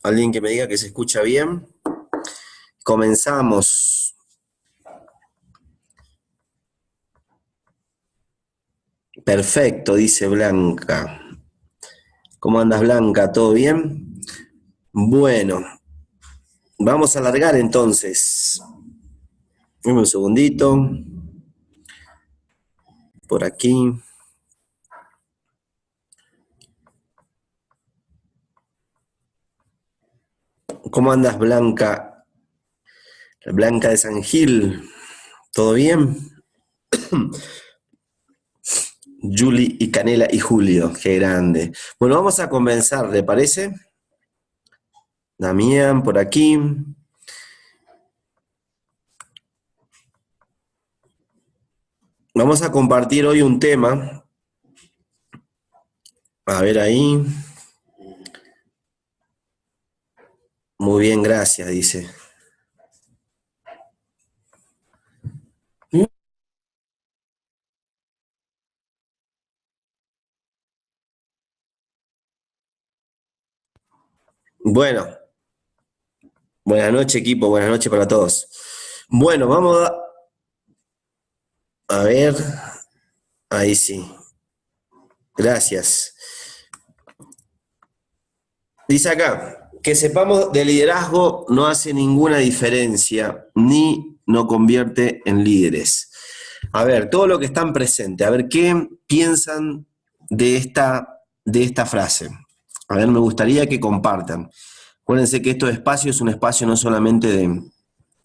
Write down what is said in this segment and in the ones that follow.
Alguien que me diga que se escucha bien. Comenzamos. Perfecto, dice Blanca. ¿Cómo andas, Blanca? ¿Todo bien? Bueno, vamos a alargar entonces. Dame un segundito. Por aquí. ¿Cómo andas, Blanca? Blanca de San Gil. ¿Todo bien? Juli y Canela y Julio. Qué grande. Bueno, vamos a comenzar, ¿le parece? Damián, por aquí. Vamos a compartir hoy un tema. A ver ahí. Muy bien, gracias, dice. Bueno, buenas noches, equipo, buenas noches para todos. Bueno, vamos a ver, ahí sí, gracias. Dice acá, que sepamos de liderazgo no hace ninguna diferencia ni nos convierte en líderes. A ver, todo lo que están presentes, a ver qué piensan de esta frase. A ver, me gustaría que compartan. Acuérdense que este espacio es un espacio no solamente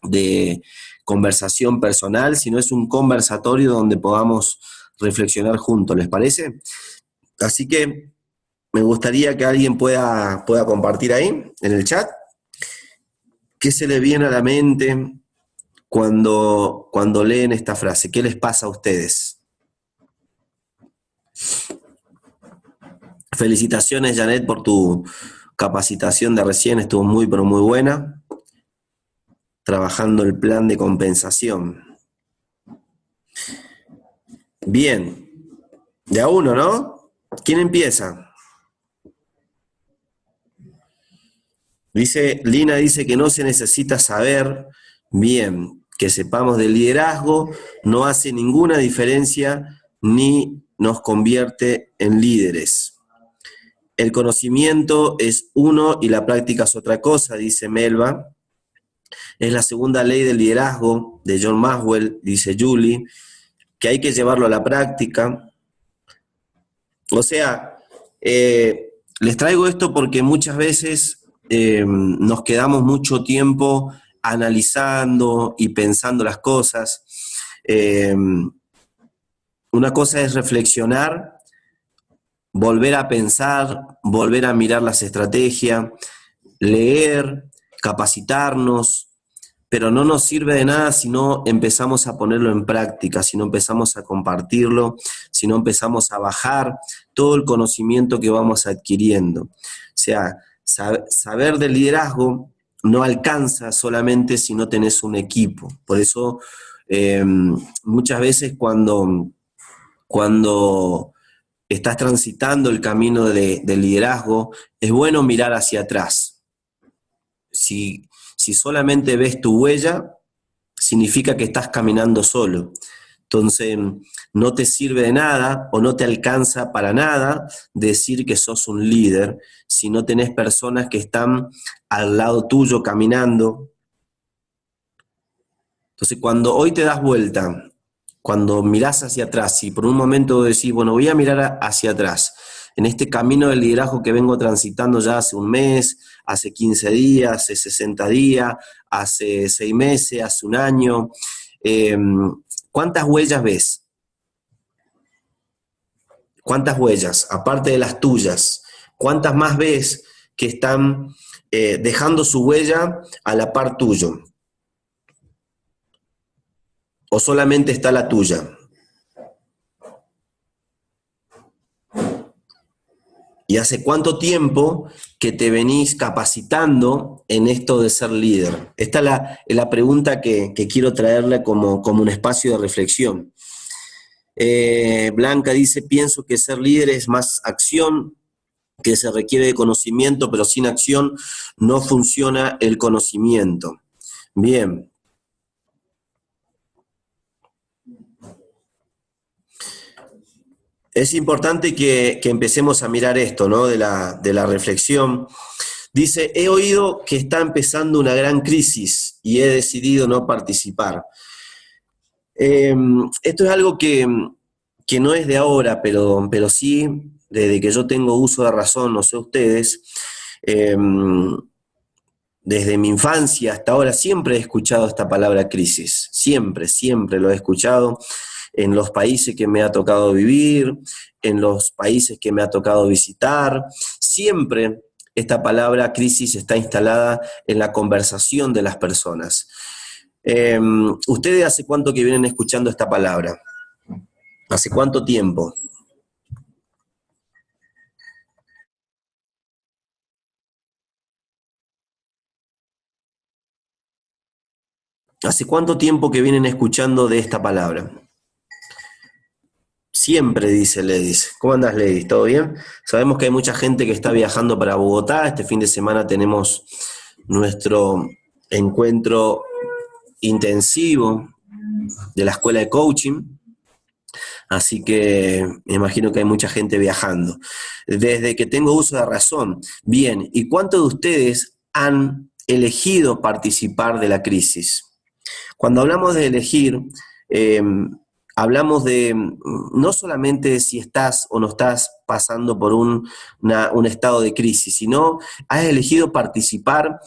de conversación personal, sino es un conversatorio donde podamos reflexionar juntos, ¿les parece? Así que me gustaría que alguien pueda compartir ahí, en el chat, qué se le viene a la mente cuando leen esta frase, qué les pasa a ustedes. Felicitaciones, Janet, por tu capacitación de recién, estuvo muy, pero muy buena, trabajando el plan de compensación. Bien, de a uno, ¿no? ¿Quién empieza? Lina dice que no se necesita saber bien, que sepamos del liderazgo, no hace ninguna diferencia ni nos convierte en líderes. El conocimiento es uno y la práctica es otra cosa, dice Melba. Es la segunda ley del liderazgo de John Maxwell, dice Julie, que hay que llevarlo a la práctica. O sea, les traigo esto porque muchas veces nos quedamos mucho tiempo analizando y pensando las cosas. Eh, una cosa es reflexionar, volver a pensar, volver a mirar las estrategias, leer, capacitarnos, pero no nos sirve de nada si no empezamos a ponerlo en práctica, si no empezamos a compartirlo, si no empezamos a bajar todo el conocimiento que vamos adquiriendo. O sea, saber del liderazgo no alcanza solamente si no tenés un equipo. Por eso muchas veces cuando estás transitando el camino del liderazgo, es bueno mirar hacia atrás. Si solamente ves tu huella, significa que estás caminando solo. Entonces, no te sirve de nada o no te alcanza para nada decir que sos un líder si no tenés personas que están al lado tuyo caminando. Entonces, cuando hoy te das vuelta, cuando mirás hacia atrás y por un momento decís, bueno, voy a mirar hacia atrás, en este camino del liderazgo que vengo transitando ya hace un mes, hace 15 días, hace 60 días, hace 6 meses, hace un año, ¿cuántas huellas ves? ¿Cuántas huellas? Aparte de las tuyas, ¿cuántas más ves que están dejando su huella a la par tuyo? ¿O solamente está la tuya? ¿Y hace cuánto tiempo que te venís capacitando en esto de ser líder? Esta es la pregunta que quiero traerle como un espacio de reflexión. Blanca dice, pienso que ser líder es más acción, que se requiere de conocimiento, pero sin acción no funciona el conocimiento. Bien. Es importante que empecemos a mirar esto, ¿no? De la reflexión. Dice, he oído que está empezando una gran crisis y he decidido no participar. Esto es algo que no es de ahora, pero sí, desde que yo tengo uso de razón, no sé ustedes, desde mi infancia hasta ahora siempre he escuchado esta palabra crisis, siempre lo he escuchado en los países que me ha tocado vivir, en los países que me ha tocado visitar, siempre esta palabra crisis está instalada en la conversación de las personas. ¿Ustedes hace cuánto que vienen escuchando esta palabra? ¿Hace cuánto tiempo? ¿Hace cuánto tiempo que vienen escuchando de esta palabra? Siempre, dice Ledis. ¿Cómo andás, Ledis? ¿Todo bien? Sabemos que hay mucha gente que está viajando para Bogotá. Este fin de semana tenemos nuestro encuentro intensivo de la escuela de coaching. Así que me imagino que hay mucha gente viajando. Desde que tengo uso de razón. Bien, ¿y cuántos de ustedes han elegido participar de la crisis? Cuando hablamos de elegir, eh, hablamos de no solamente si estás o no estás pasando por un estado de crisis, sino has elegido participar,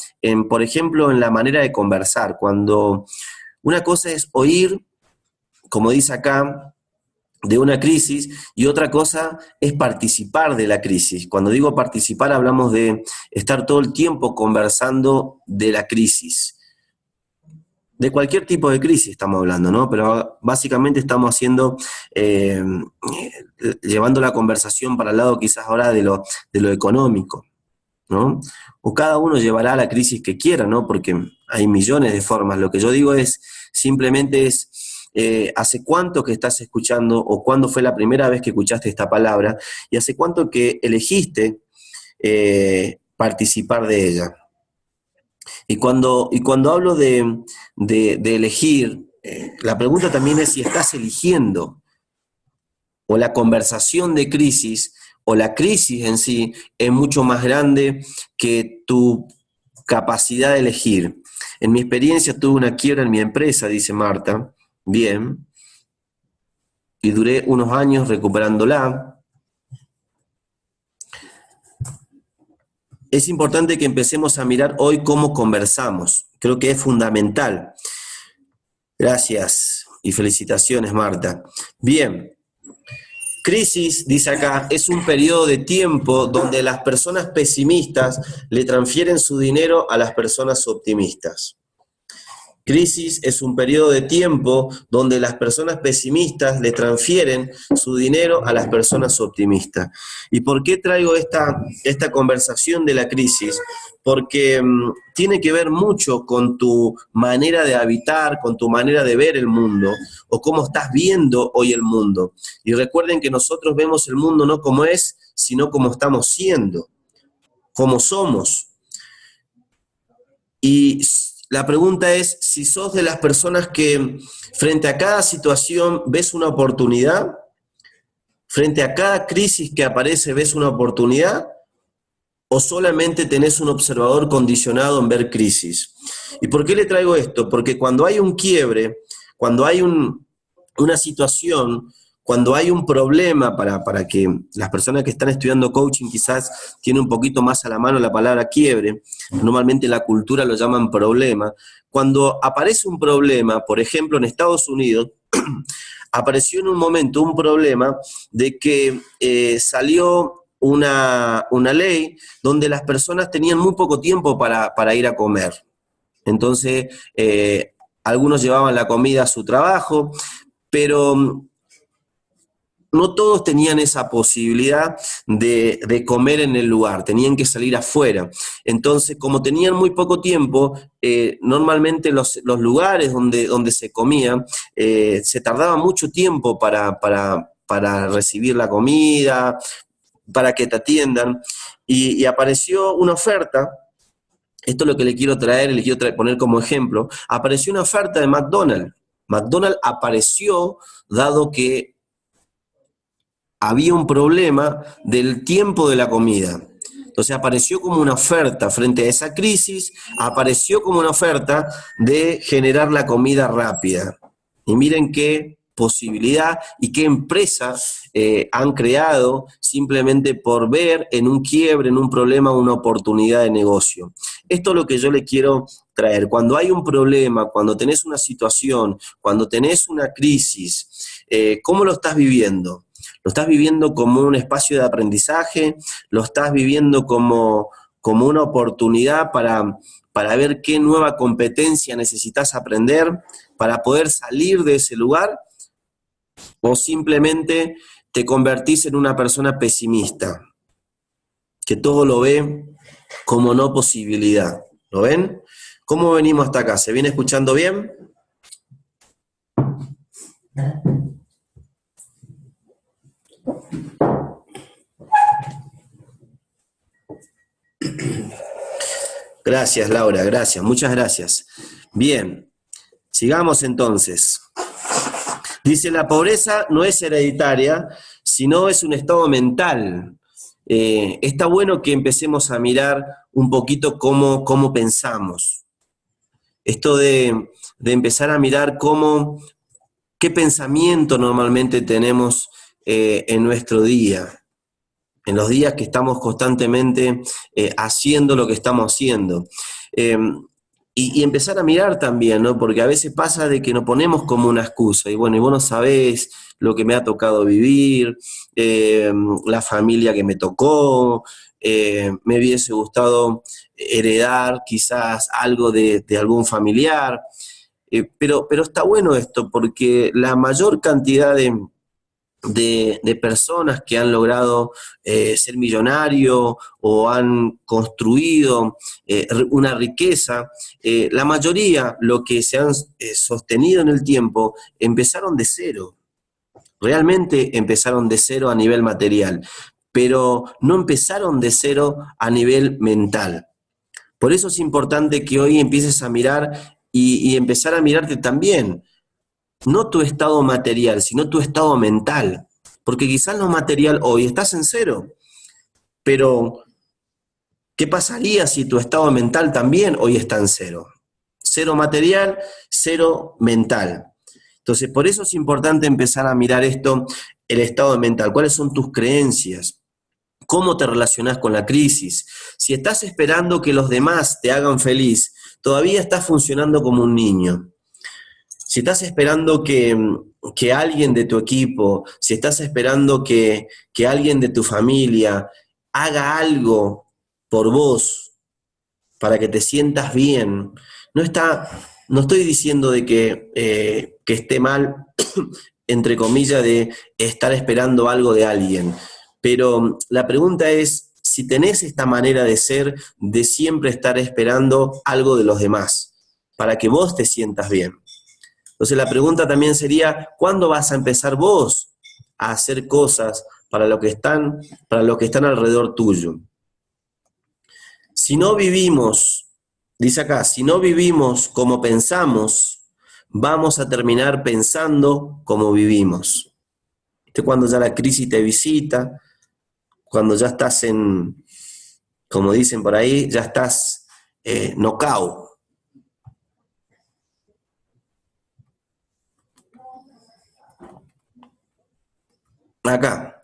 por ejemplo, en la manera de conversar. Cuando una cosa es oír, como dice acá, de una crisis, y otra cosa es participar de la crisis. Cuando digo participar, hablamos de estar todo el tiempo conversando de la crisis. De cualquier tipo de crisis estamos hablando, ¿no? Pero básicamente estamos haciendo, llevando la conversación para el lado quizás ahora de lo económico, ¿no? O cada uno llevará la crisis que quiera, ¿no? Porque hay millones de formas. Lo que yo digo es, simplemente es, ¿hace cuánto que estás escuchando o cuándo fue la primera vez que escuchaste esta palabra y hace cuánto que elegiste participar de ella? Y cuando hablo de elegir, la pregunta también es si estás eligiendo, o la conversación de crisis, o la crisis en sí, es mucho más grande que tu capacidad de elegir. En mi experiencia tuve una quiebra en mi empresa, dice Marta, bien, y duré unos años recuperándola. Es importante que empecemos a mirar hoy cómo conversamos. Creo que es fundamental. Gracias y felicitaciones, Marta. Bien, crisis, dice acá, es un periodo de tiempo donde las personas pesimistas le transfieren su dinero a las personas optimistas. Crisis es un periodo de tiempo donde las personas pesimistas le transfieren su dinero a las personas optimistas. ¿Y por qué traigo esta conversación de la crisis? Porque tiene que ver mucho con tu manera de habitar, con tu manera de ver el mundo, o cómo estás viendo hoy el mundo. Y recuerden que nosotros vemos el mundo no como es, sino como estamos siendo, como somos. Y la pregunta es si sos de las personas que frente a cada situación ves una oportunidad, frente a cada crisis que aparece ves una oportunidad, o solamente tenés un observador condicionado en ver crisis. ¿Y por qué le traigo esto? Porque cuando hay un quiebre, cuando hay una situación, cuando hay un problema, para que las personas que están estudiando coaching quizás tienen un poquito más a la mano la palabra quiebre, normalmente en la cultura lo llaman problema. Cuando aparece un problema, por ejemplo en Estados Unidos, apareció en un momento un problema de que salió una ley donde las personas tenían muy poco tiempo para ir a comer. Entonces, algunos llevaban la comida a su trabajo, pero no todos tenían esa posibilidad de comer en el lugar, tenían que salir afuera. Entonces, como tenían muy poco tiempo, normalmente los lugares donde se comía, se tardaba mucho tiempo para recibir la comida, para que te atiendan, y apareció una oferta. Esto es lo que le quiero traer, poner como ejemplo. Apareció una oferta de McDonald's. McDonald's apareció dado que había un problema del tiempo de la comida. Entonces apareció como una oferta frente a esa crisis, apareció como una oferta de generar la comida rápida. Y miren qué posibilidad y qué empresa han creado simplemente por ver en un quiebre, en un problema, una oportunidad de negocio. Esto es lo que yo le quiero traer. Cuando hay un problema, cuando tenés una situación, cuando tenés una crisis, ¿cómo lo estás viviendo? ¿Lo estás viviendo como un espacio de aprendizaje? ¿Lo estás viviendo como una oportunidad para ver qué nueva competencia necesitas aprender para poder salir de ese lugar? ¿O simplemente te convertís en una persona pesimista, que todo lo ve como no posibilidad? ¿Lo ven? ¿Cómo venimos hasta acá? ¿Se viene escuchando bien? Gracias, Laura, gracias, muchas gracias. Bien, sigamos entonces. Dice, la pobreza no es hereditaria, sino es un estado mental. Está bueno que empecemos a mirar un poquito cómo pensamos. Esto de empezar a mirar qué pensamiento normalmente tenemos en nuestro día, en los días que estamos constantemente haciendo lo que estamos haciendo. Y empezar a mirar también, ¿no? Porque a veces pasa de que nos ponemos como una excusa, y bueno, y vos no sabés lo que me ha tocado vivir, la familia que me tocó, me hubiese gustado heredar quizás algo de algún familiar, pero está bueno esto, porque la mayor cantidad de personas que han logrado ser millonarios o han construido una riqueza, la mayoría, lo que se han sostenido en el tiempo, empezaron de cero. Realmente empezaron de cero a nivel material, pero no empezaron de cero a nivel mental. Por eso es importante que hoy empieces a mirar y empezar a mirarte también, no tu estado material, sino tu estado mental. Porque quizás lo material hoy estás en cero, pero ¿qué pasaría si tu estado mental también hoy está en cero? Cero material, cero mental. Entonces, por eso es importante empezar a mirar esto, el estado mental. ¿Cuáles son tus creencias? ¿Cómo te relacionás con la crisis? Si estás esperando que los demás te hagan feliz, todavía estás funcionando como un niño. Si estás esperando que alguien de tu equipo, si estás esperando que alguien de tu familia haga algo por vos para que te sientas bien, no estoy diciendo de que esté mal, entre comillas, de estar esperando algo de alguien, pero la pregunta es si tenés esta manera de ser, de siempre estar esperando algo de los demás, para que vos te sientas bien. Entonces la pregunta también sería, ¿cuándo vas a empezar vos a hacer cosas para los que están alrededor tuyo? Si no vivimos, dice acá, si no vivimos como pensamos, vamos a terminar pensando como vivimos. Cuando ya la crisis te visita, cuando ya estás como dicen por ahí, ya estás knockout. Acá.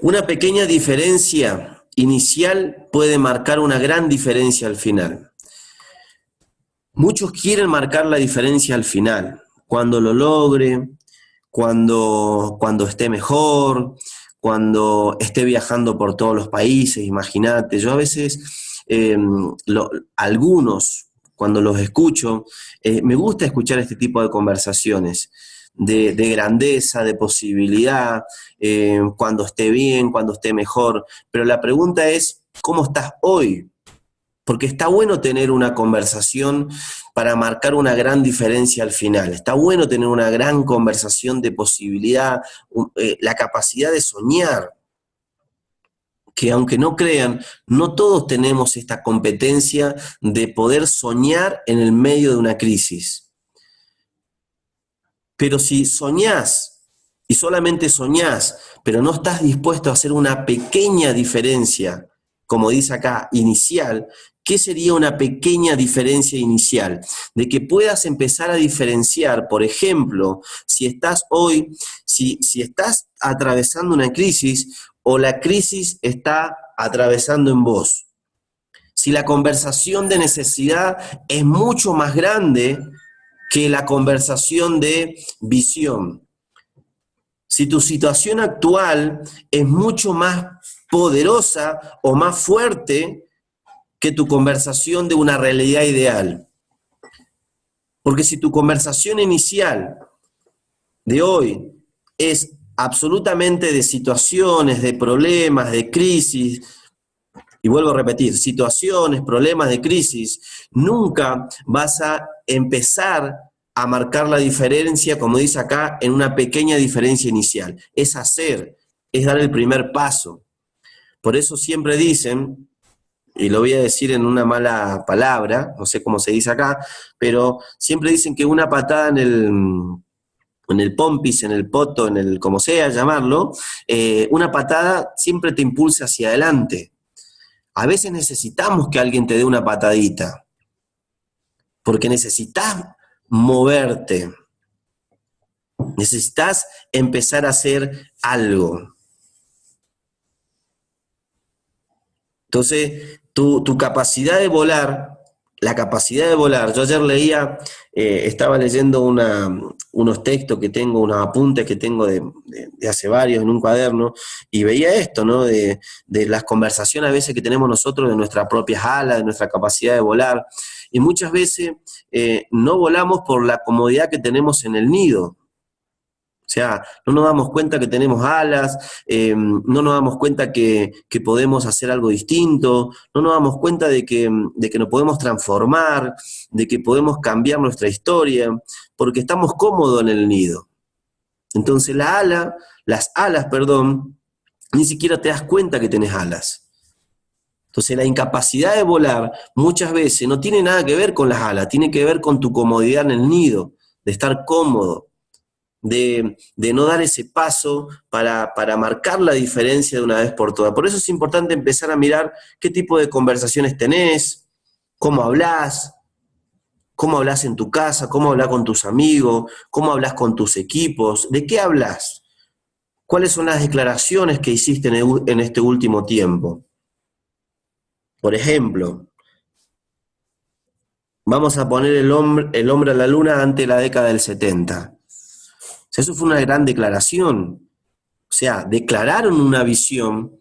Una pequeña diferencia inicial puede marcar una gran diferencia al final. Muchos quieren marcar la diferencia al final, cuando lo logre, cuando esté mejor, cuando esté viajando por todos los países, imagínate. Yo a veces, algunos, cuando los escucho, me gusta escuchar este tipo de conversaciones, de grandeza, de posibilidad, cuando esté bien, cuando esté mejor. Pero la pregunta es, ¿cómo estás hoy? Porque está bueno tener una conversación para marcar una gran diferencia al final. Está bueno tener una gran conversación de posibilidad, la capacidad de soñar. Que aunque no crean, no todos tenemos esta competencia de poder soñar en el medio de una crisis. Pero si soñás, y solamente soñás, pero no estás dispuesto a hacer una pequeña diferencia, como dice acá, inicial, ¿qué sería una pequeña diferencia inicial? De que puedas empezar a diferenciar, por ejemplo, si estás hoy, si estás atravesando una crisis o la crisis está atravesando en vos. Si la conversación de necesidad es mucho más grande que la conversación de visión. Si tu situación actual es mucho más poderosa o más fuerte que tu conversación de una realidad ideal. Porque si tu conversación inicial de hoy es absolutamente de situaciones, de problemas, de crisis, y vuelvo a repetir, situaciones, problemas de crisis, nunca vas a empezar a marcar la diferencia, como dice acá, en una pequeña diferencia inicial. Es hacer, es dar el primer paso. Por eso siempre dicen, y lo voy a decir en una mala palabra, no sé cómo se dice acá, pero siempre dicen que una patada en el pompis, en el poto, en el como sea llamarlo, una patada siempre te impulsa hacia adelante. A veces necesitamos que alguien te dé una patadita, porque necesitas moverte, necesitas empezar a hacer algo. Entonces, tu capacidad de volar, la capacidad de volar, yo ayer leía, estaba leyendo unos textos que tengo, unos apuntes que tengo de hace varios en un cuaderno, y veía esto, ¿no? De las conversaciones a veces que tenemos nosotros de nuestras propias alas, de nuestra capacidad de volar, y muchas veces no volamos por la comodidad que tenemos en el nido. O sea, no nos damos cuenta que tenemos alas, no nos damos cuenta que podemos hacer algo distinto, no nos damos cuenta de que nos podemos transformar, de que podemos cambiar nuestra historia, porque estamos cómodos en el nido. Entonces las alas, ni siquiera te das cuenta que tenés alas. Entonces la incapacidad de volar muchas veces no tiene nada que ver con las alas, tiene que ver con tu comodidad en el nido, de estar cómodo. De no dar ese paso para marcar la diferencia de una vez por todas. Por eso es importante empezar a mirar qué tipo de conversaciones tenés, cómo hablás en tu casa, cómo hablás con tus amigos, cómo hablás con tus equipos, de qué hablas, cuáles son las declaraciones que hiciste en este último tiempo. Por ejemplo, vamos a poner el hombre a la luna antes de la década del 70. Eso fue una gran declaración. O sea, declararon una visión,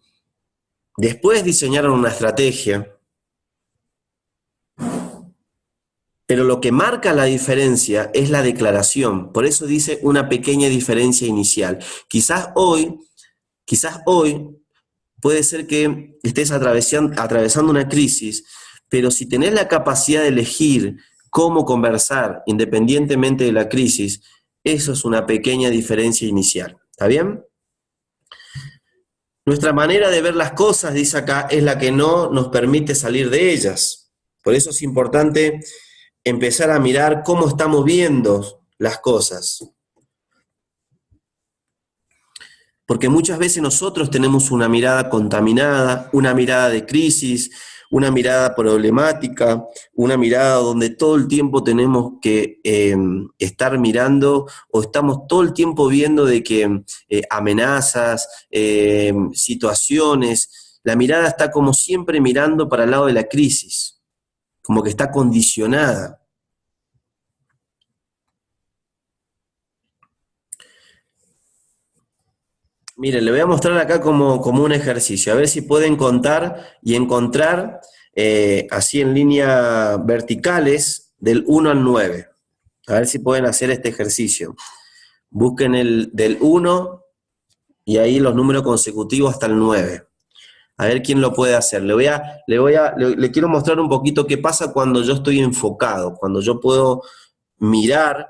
después diseñaron una estrategia, pero lo que marca la diferencia es la declaración. Por eso dice una pequeña diferencia inicial. Quizás hoy puede ser que estés atravesando una crisis, pero si tenés la capacidad de elegir cómo conversar independientemente de la crisis, eso es una pequeña diferencia inicial. ¿Está bien? Nuestra manera de ver las cosas, dice acá, es la que no nos permite salir de ellas. Por eso es importante empezar a mirar cómo estamos viendo las cosas. Porque muchas veces nosotros tenemos una mirada contaminada, una mirada de crisis, una mirada problemática, una mirada donde todo el tiempo tenemos que estar mirando o estamos todo el tiempo viendo de que amenazas, situaciones, la mirada está como siempre mirando para el lado de la crisis, como que está condicionada. Miren, le voy a mostrar acá como un ejercicio, a ver si pueden contar y encontrar así en línea verticales del 1 al 9. A ver si pueden hacer este ejercicio. Busquen el del 1 y ahí los números consecutivos hasta el 9. A ver quién lo puede hacer. Le quiero mostrar un poquito qué pasa cuando yo estoy enfocado, cuando yo puedo mirar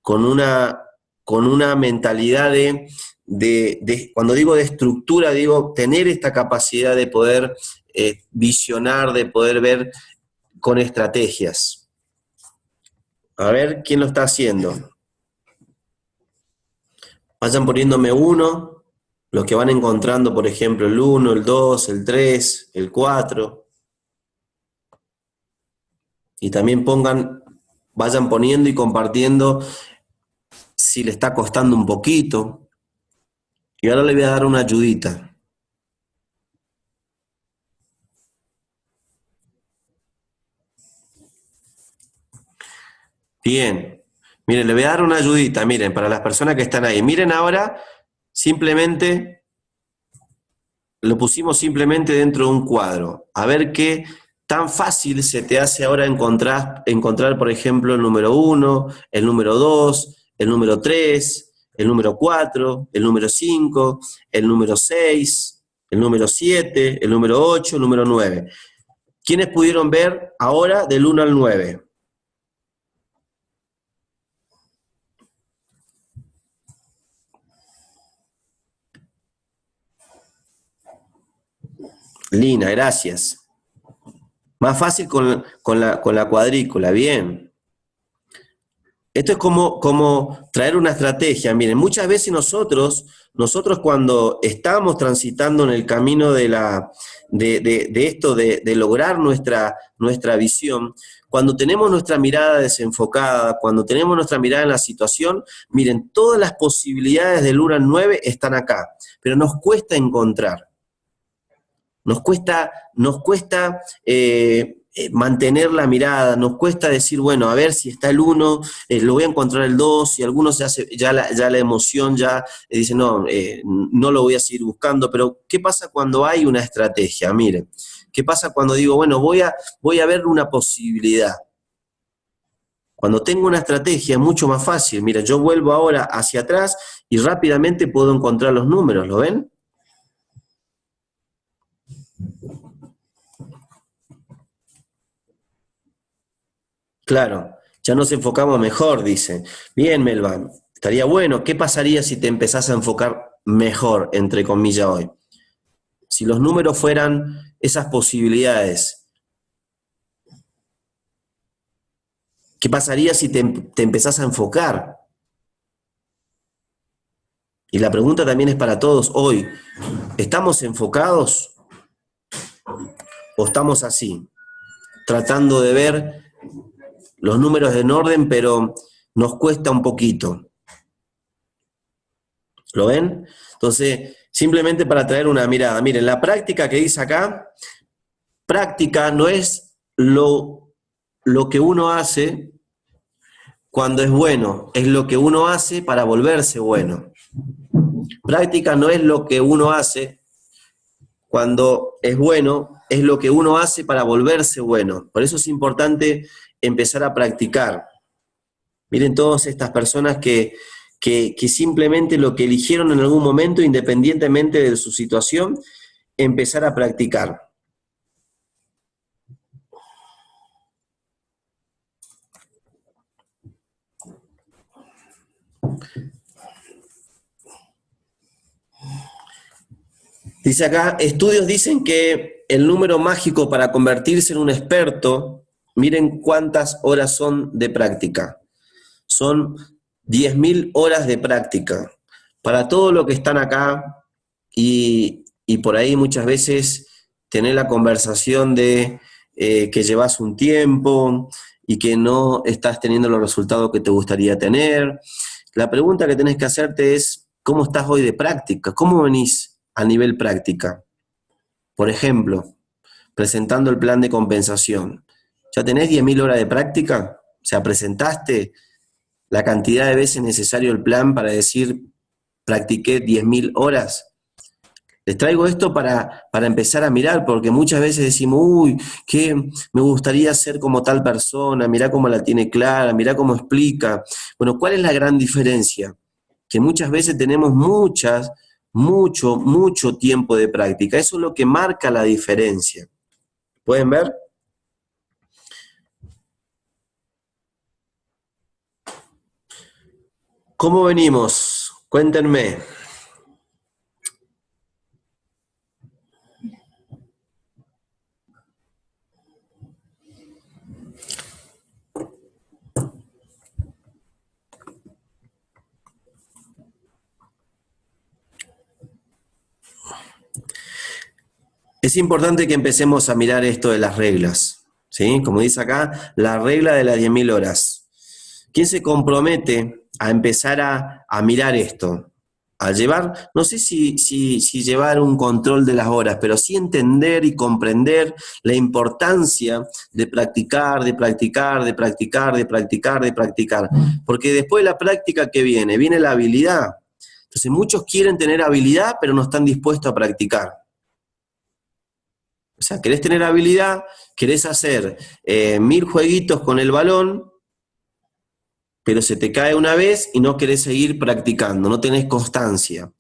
con una mentalidad cuando digo de estructura, digo tener esta capacidad de poder visionar, de poder ver con estrategias. A ver quién lo está haciendo. Vayan poniéndome uno, los que van encontrando, por ejemplo, el 1, el 2, el 3, el 4. Y también vayan poniendo y compartiendo si le está costando un poquito. Y ahora le voy a dar una ayudita. Bien. Miren, le voy a dar una ayudita, miren, para las personas que están ahí. Miren ahora, simplemente, lo pusimos simplemente dentro de un cuadro. A ver qué tan fácil se te hace ahora encontrar, por ejemplo, el número 1, el número 2, el número 3, el número 4, el número 5, el número 6, el número 7, el número 8, el número 9. ¿Quiénes pudieron ver ahora del 1 al 9? Lina, gracias. Más fácil con la cuadrícula, bien. Esto es como traer una estrategia. Miren, muchas veces nosotros cuando estamos transitando en el camino de esto, de lograr nuestra visión, cuando tenemos nuestra mirada desenfocada, cuando tenemos nuestra mirada en la situación, miren, todas las posibilidades del 1 al 9 están acá, pero nos cuesta encontrar. Nos cuesta mantener la mirada, nos cuesta decir, bueno, a ver si está el 1, lo voy a encontrar el 2, y algunos ya la emoción dice, no, no lo voy a seguir buscando, pero ¿qué pasa cuando hay una estrategia? Miren, ¿qué pasa cuando digo, bueno, voy a ver una posibilidad? Cuando tengo una estrategia es mucho más fácil. Mira, yo vuelvo ahora hacia atrás y rápidamente puedo encontrar los números, ¿lo ven? Claro, ya nos enfocamos mejor, dice. Bien, Melba, estaría bueno. ¿Qué pasaría si te empezás a enfocar mejor, entre comillas, hoy? Si los números fueran esas posibilidades, ¿qué pasaría si te empezás a enfocar? Y la pregunta también es para todos hoy. ¿Estamos enfocados o estamos así? Tratando de ver los números en orden, pero nos cuesta un poquito. ¿Lo ven? Entonces, simplemente para traer una mirada. Miren, la práctica que dice acá, práctica no es lo que uno hace cuando es bueno, es lo que uno hace para volverse bueno. Práctica no es lo que uno hace cuando es bueno, es lo que uno hace para volverse bueno. Por eso es importante empezar a practicar. Miren todas estas personas que simplemente lo que eligieron en algún momento, independientemente de su situación, empezar a practicar. Dice acá, estudios dicen que el número mágico para convertirse en un experto, miren cuántas horas son de práctica. Son 10.000 horas de práctica. Para todo lo que están acá y por ahí muchas veces tener la conversación de que llevas un tiempo y que no estás teniendo los resultados que te gustaría tener. La pregunta que tenés que hacerte es, ¿cómo estás hoy de práctica? ¿Cómo venís a nivel práctica? Por ejemplo, presentando el plan de compensación. ¿Ya tenés 10.000 horas de práctica? O sea, presentaste la cantidad de veces necesario el plan para decir, practiqué 10.000 horas. Les traigo esto para empezar a mirar, porque muchas veces decimos, uy, que me gustaría ser como tal persona, mirá cómo la tiene clara, mirá cómo explica. Bueno, ¿cuál es la gran diferencia? Que muchas veces tenemos mucho, mucho tiempo de práctica. Eso es lo que marca la diferencia. ¿Pueden ver? ¿Cómo venimos? Cuéntenme. Es importante que empecemos a mirar esto de las reglas, ¿sí? Como dice acá, la regla de las 10.000 horas. ¿Quién se compromete a empezar a mirar esto? A llevar, no sé si llevar un control de las horas, pero sí entender y comprender la importancia de practicar, de practicar, de practicar, de practicar, de practicar. Porque después de la práctica, ¿qué viene? Viene la habilidad. Entonces muchos quieren tener habilidad, pero no están dispuestos a practicar. O sea, querés tener habilidad, querés hacer 1000 jueguitos con el balón, pero se te cae una vez y no querés seguir practicando, no tenés constancia.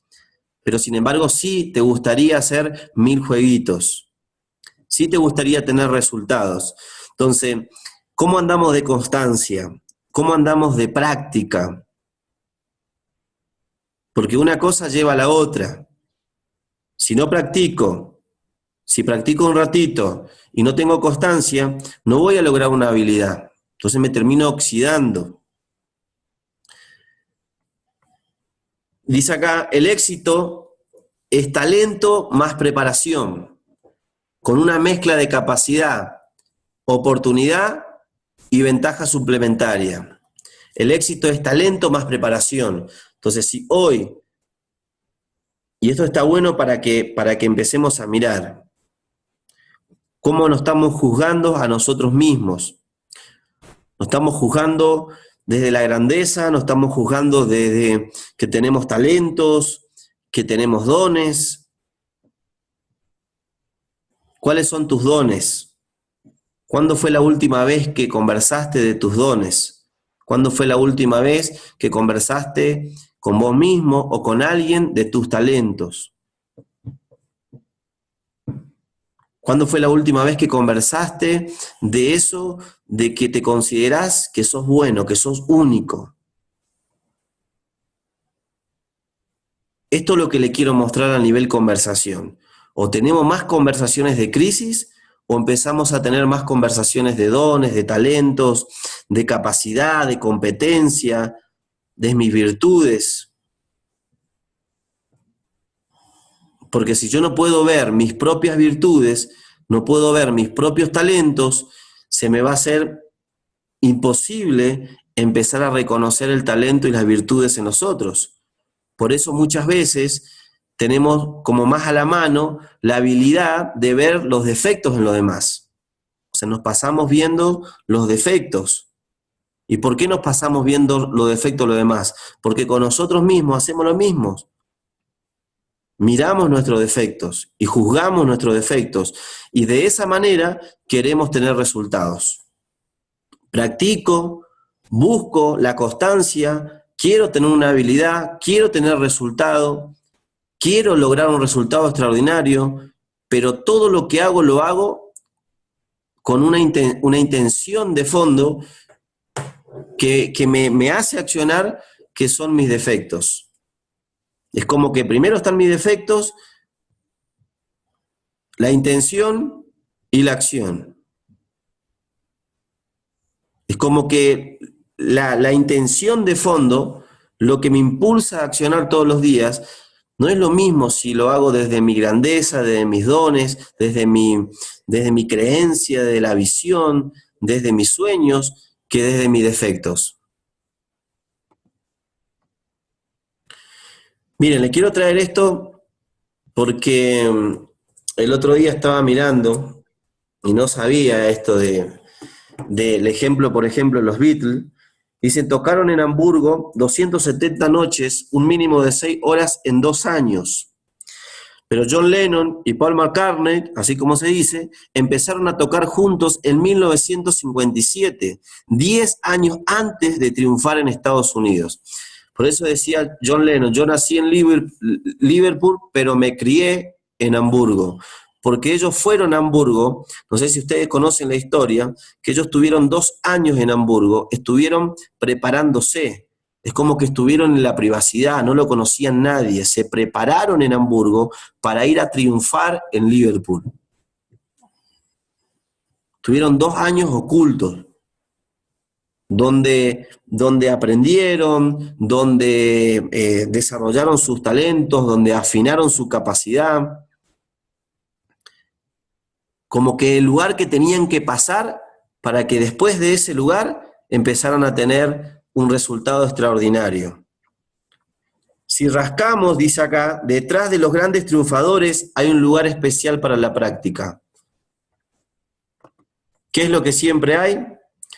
Pero sin embargo sí te gustaría hacer 1000 jueguitos, sí te gustaría tener resultados. Entonces, ¿cómo andamos de constancia? ¿Cómo andamos de práctica? Porque una cosa lleva a la otra. Si no practico, si practico un ratito y no tengo constancia, no voy a lograr una habilidad. Entonces me termino oxidando. Dice acá, el éxito es talento más preparación, con una mezcla de capacidad, oportunidad y ventaja suplementaria. El éxito es talento más preparación. Entonces, si hoy, y esto está bueno para que empecemos a mirar, cómo nos estamos juzgando a nosotros mismos. Nos estamos juzgando desde la grandeza, nos estamos juzgando desde que tenemos talentos, que tenemos dones. ¿Cuáles son tus dones? ¿Cuándo fue la última vez que conversaste de tus dones? ¿Cuándo fue la última vez que conversaste con vos mismo o con alguien de tus talentos? ¿Cuándo fue la última vez que conversaste de eso, de que te considerás que sos bueno, que sos único? Esto es lo que le quiero mostrar a nivel conversación. O tenemos más conversaciones de crisis, o empezamos a tener más conversaciones de dones, de talentos, de capacidad, de competencia, de mis virtudes. Porque si yo no puedo ver mis propias virtudes, no puedo ver mis propios talentos, se me va a hacer imposible empezar a reconocer el talento y las virtudes en nosotros. Por eso muchas veces tenemos como más a la mano la habilidad de ver los defectos en los demás. O sea, nos pasamos viendo los defectos. ¿Y por qué nos pasamos viendo los defectos de los demás? Porque con nosotros mismos hacemos lo mismo. Miramos nuestros defectos y juzgamos nuestros defectos. Y de esa manera queremos tener resultados. Practico, busco la constancia, quiero tener una habilidad, quiero tener resultado, quiero lograr un resultado extraordinario, pero todo lo que hago lo hago con una intención de fondo que me hace accionar, que son mis defectos. Es como que primero están mis defectos, la intención y la acción. Es como que la intención de fondo, lo que me impulsa a accionar todos los días, no es lo mismo si lo hago desde mi grandeza, desde mis dones, desde mi creencia, desde la visión, desde mis sueños, que desde mis defectos. Miren, les quiero traer esto porque el otro día estaba mirando y no sabía esto del ejemplo, por ejemplo, los Beatles. Dicen, tocaron en Hamburgo 270 noches, un mínimo de 6 horas en 2 años. Pero John Lennon y Paul McCartney, así como se dice, empezaron a tocar juntos en 1957, 10 años antes de triunfar en Estados Unidos. Por eso decía John Lennon, yo nací en Liverpool, pero me crié en Hamburgo. Porque ellos fueron a Hamburgo, no sé si ustedes conocen la historia, que ellos tuvieron 2 años en Hamburgo, estuvieron preparándose. Es como que estuvieron en la privacidad, no lo conocían nadie, se prepararon en Hamburgo para ir a triunfar en Liverpool. Tuvieron 2 años ocultos, donde aprendieron, donde desarrollaron sus talentos, donde afinaron su capacidad. Como que el lugar que tenían que pasar para que después de ese lugar empezaran a tener un resultado extraordinario. Si rascamos, dice acá, detrás de los grandes triunfadores hay un lugar especial para la práctica. ¿Qué es lo que siempre hay?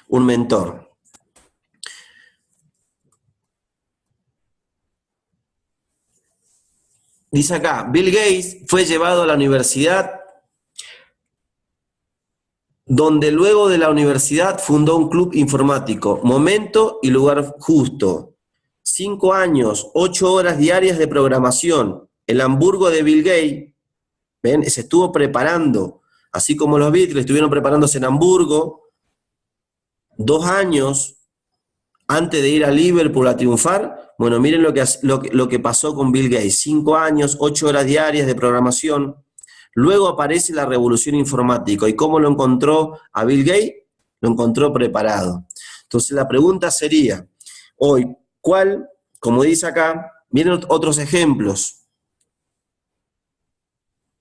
Un mentor. Dice acá, Bill Gates fue llevado a la universidad, donde luego de la universidad fundó un club informático, momento y lugar justo. 5 años, 8 horas diarias de programación. El Hamburgo de Bill Gates, ¿ven? Se estuvo preparando, así como los Beatles estuvieron preparándose en Hamburgo, 2 años antes de ir a Liverpool a triunfar. Bueno, miren lo que pasó con Bill Gates. 5 años, 8 horas diarias de programación. Luego aparece la revolución informática. ¿Y cómo lo encontró a Bill Gates? Lo encontró preparado. Entonces la pregunta sería, hoy, ¿cuál? Como dice acá, vienen otros ejemplos.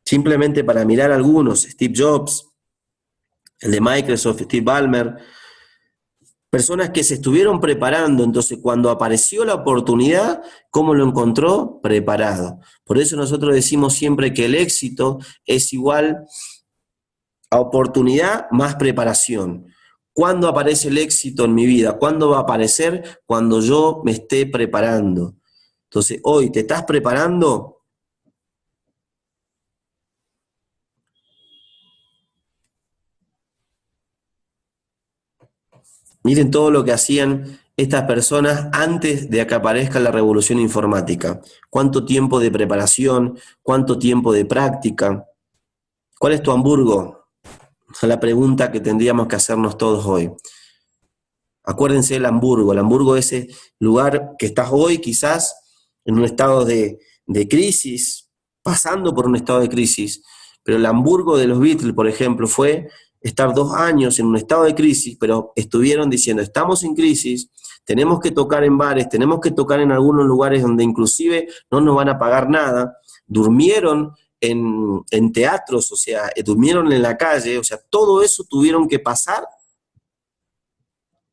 Simplemente para mirar algunos, Steve Jobs, el de Microsoft, Steve Ballmer, personas que se estuvieron preparando. Entonces cuando apareció la oportunidad, ¿cómo lo encontró? Preparado. Por eso nosotros decimos siempre que el éxito es igual a oportunidad más preparación. ¿Cuándo aparece el éxito en mi vida? ¿Cuándo va a aparecer? Cuando yo me esté preparando. Entonces, hoy, ¿te estás preparando? Miren todo lo que hacían estas personas antes de que aparezca la revolución informática. ¿Cuánto tiempo de preparación? ¿Cuánto tiempo de práctica? ¿Cuál es tu Hamburgo? Esa es la pregunta que tendríamos que hacernos todos hoy. Acuérdense del Hamburgo. El Hamburgo es ese lugar que estás hoy quizás en un estado de crisis, pasando por un estado de crisis, pero el Hamburgo de los Beatles, por ejemplo, fue estar 2 años en un estado de crisis, pero estuvieron diciendo, estamos en crisis, tenemos que tocar en bares, tenemos que tocar en algunos lugares donde inclusive no nos van a pagar nada, durmieron en teatros, o sea, durmieron en la calle, o sea, todo eso tuvieron que pasar,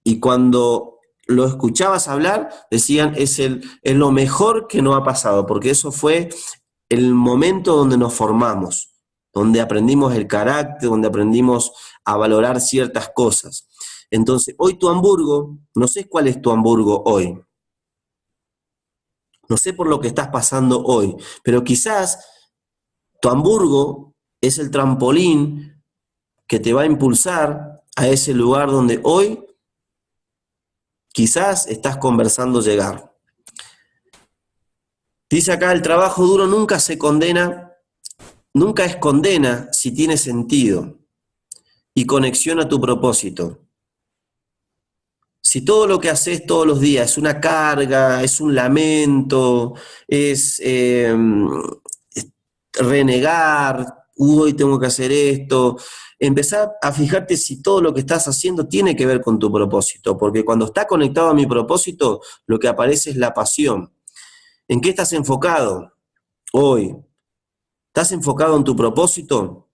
y cuando lo escuchabas hablar, decían, es lo mejor que nos ha pasado, porque eso fue el momento donde nos formamos, donde aprendimos el carácter, donde aprendimos a valorar ciertas cosas. Entonces, hoy tu Hamburgo, no sé cuál es tu Hamburgo hoy, no sé por lo que estás pasando hoy, pero quizás tu Hamburgo es el trampolín que te va a impulsar a ese lugar donde hoy quizás estás conversando llegar. Dice acá, el trabajo duro nunca se condena, nunca es condena si tiene sentido y conexión a tu propósito. Si todo lo que haces todos los días es una carga, es un lamento, es renegar, hoy tengo que hacer esto, empezar a fijarte si todo lo que estás haciendo tiene que ver con tu propósito, porque cuando está conectado a mi propósito, lo que aparece es la pasión. ¿En qué estás enfocado hoy? ¿Estás enfocado en tu propósito?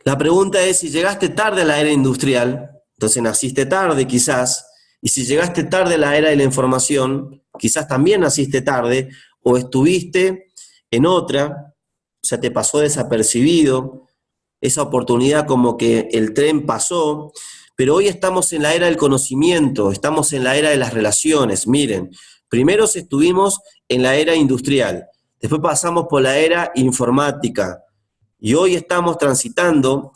La pregunta es, si llegaste tarde a la era industrial, entonces naciste tarde quizás, y si llegaste tarde a la era de la información, quizás también naciste tarde, o estuviste en otra, o sea, te pasó desapercibido, esa oportunidad como que el tren pasó, pero hoy estamos en la era del conocimiento, estamos en la era de las relaciones. Miren, primero estuvimos en la era industrial, después pasamos por la era informática, y hoy estamos transitando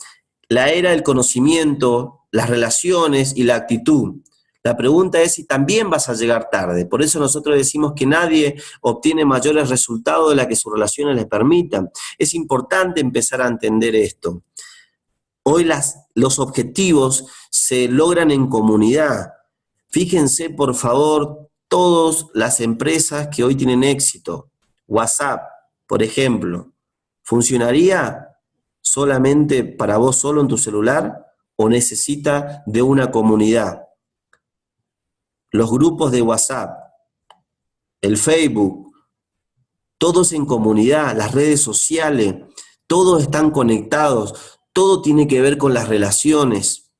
la era del conocimiento, las relaciones y la actitud. La pregunta es si también vas a llegar tarde. Por eso nosotros decimos que nadie obtiene mayores resultados de la que sus relaciones les permitan. Es importante empezar a entender esto. Hoy los objetivos se logran en comunidad. Fíjense, por favor, todas las empresas que hoy tienen éxito. WhatsApp, por ejemplo, ¿funcionaría solamente para vos solo en tu celular o necesita de una comunidad? Los grupos de WhatsApp, el Facebook, todos en comunidad, las redes sociales, todos están conectados, todo tiene que ver con las relaciones.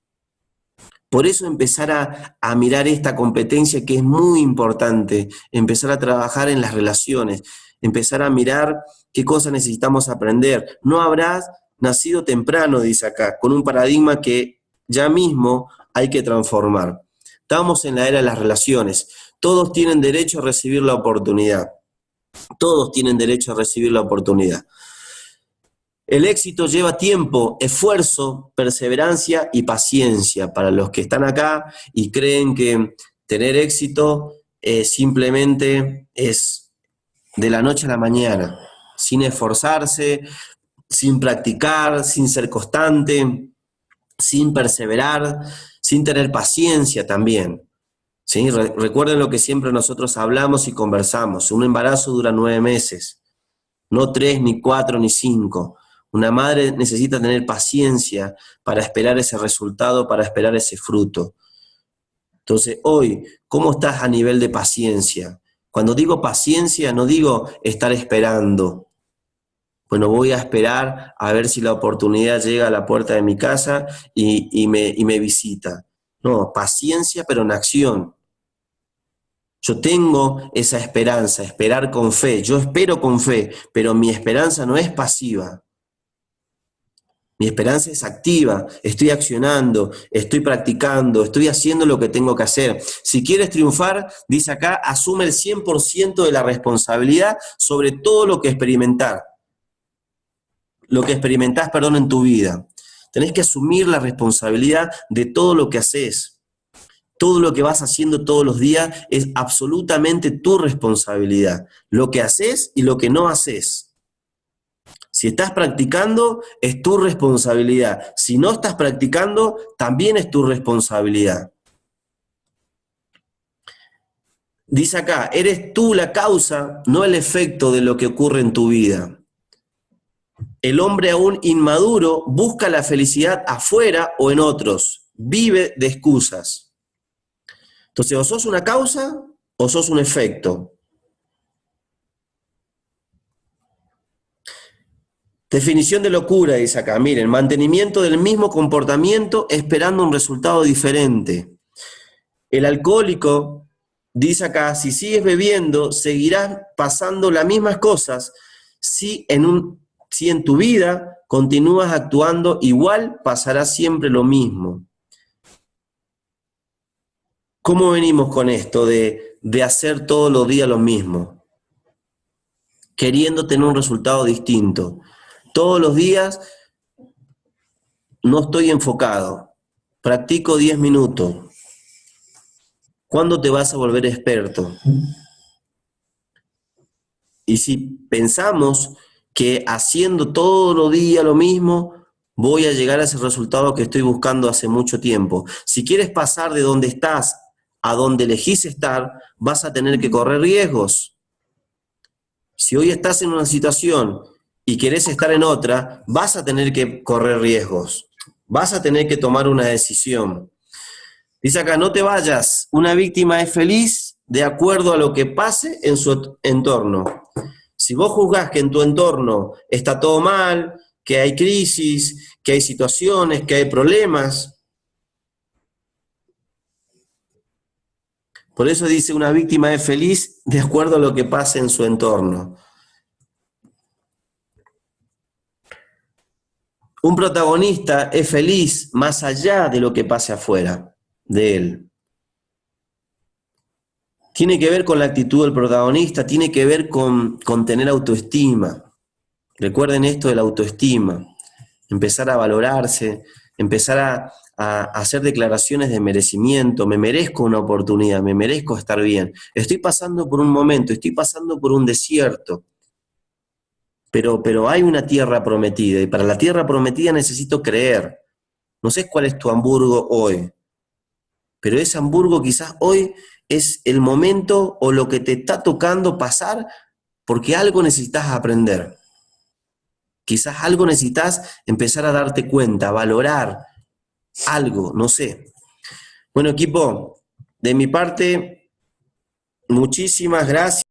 Por eso empezar a mirar esta competencia que es muy importante, empezar a trabajar en las relaciones, empezar a mirar qué cosas necesitamos aprender. No habrás nacido temprano, dice acá, con un paradigma que ya mismo hay que transformar. Estamos en la era de las relaciones. Todos tienen derecho a recibir la oportunidad. Todos tienen derecho a recibir la oportunidad. El éxito lleva tiempo, esfuerzo, perseverancia y paciencia. Para los que están acá y creen que tener éxito simplemente es de la noche a la mañana, sin esforzarse, sin practicar, sin ser constante, sin perseverar, sin tener paciencia también. ¿Sí? Recuerden lo que siempre nosotros hablamos y conversamos. Un embarazo dura 9 meses, no 3, ni 4, ni 5. Una madre necesita tener paciencia para esperar ese resultado, para esperar ese fruto. Entonces, hoy, ¿cómo estás a nivel de paciencia? Cuando digo paciencia, no digo estar esperando. Bueno, voy a esperar a ver si la oportunidad llega a la puerta de mi casa y me visita. No, paciencia, pero en acción. Yo tengo esa esperanza, esperar con fe. Yo espero con fe, pero mi esperanza no es pasiva. Mi esperanza es activa, estoy accionando, estoy practicando, estoy haciendo lo que tengo que hacer. Si quieres triunfar, dice acá, asume el 100% de la responsabilidad sobre todo lo que experimentás, en tu vida. Tenés que asumir la responsabilidad de todo lo que haces. Todo lo que vas haciendo todos los días es absolutamente tu responsabilidad. Lo que haces y lo que no haces. Si estás practicando, es tu responsabilidad. Si no estás practicando, también es tu responsabilidad. Dice acá, eres tú la causa, no el efecto de lo que ocurre en tu vida. El hombre aún inmaduro busca la felicidad afuera o en otros. Vive de excusas. Entonces, o sos una causa o sos un efecto. Definición de locura, dice acá. Miren, mantenimiento del mismo comportamiento esperando un resultado diferente. El alcohólico, dice acá, si sigues bebiendo, seguirás pasando las mismas cosas. Si en tu vida continúas actuando igual, pasará siempre lo mismo. ¿Cómo venimos con esto de hacer todos los días lo mismo? Queriendo tener un resultado distinto. Todos los días no estoy enfocado, practico 10 minutos. ¿Cuándo te vas a volver experto? Y si pensamos que haciendo todos los días lo mismo, voy a llegar a ese resultado que estoy buscando hace mucho tiempo. Si quieres pasar de donde estás a donde elegís estar, vas a tener que correr riesgos. Si hoy estás en una situación y querés estar en otra, vas a tener que correr riesgos. Vas a tener que tomar una decisión. Dice acá, no te vayas. Una víctima es feliz de acuerdo a lo que pase en su entorno. Si vos juzgás que en tu entorno está todo mal, que hay crisis, que hay situaciones, que hay problemas, por eso dice, una víctima es feliz de acuerdo a lo que pase en su entorno. Un protagonista es feliz más allá de lo que pase afuera de él. Tiene que ver con la actitud del protagonista, tiene que ver con tener autoestima. Recuerden esto de la autoestima, empezar a valorarse, empezar a hacer declaraciones de merecimiento, me merezco una oportunidad, me merezco estar bien. Estoy pasando por un momento, estoy pasando por un desierto, pero hay una tierra prometida y para la tierra prometida necesito creer. No sé cuál es tu Hamburgo hoy, pero ese Hamburgo quizás hoy es el momento o lo que te está tocando pasar porque algo necesitas aprender. Quizás algo necesitas empezar a darte cuenta, valorar algo, no sé. Bueno, equipo, de mi parte, muchísimas gracias.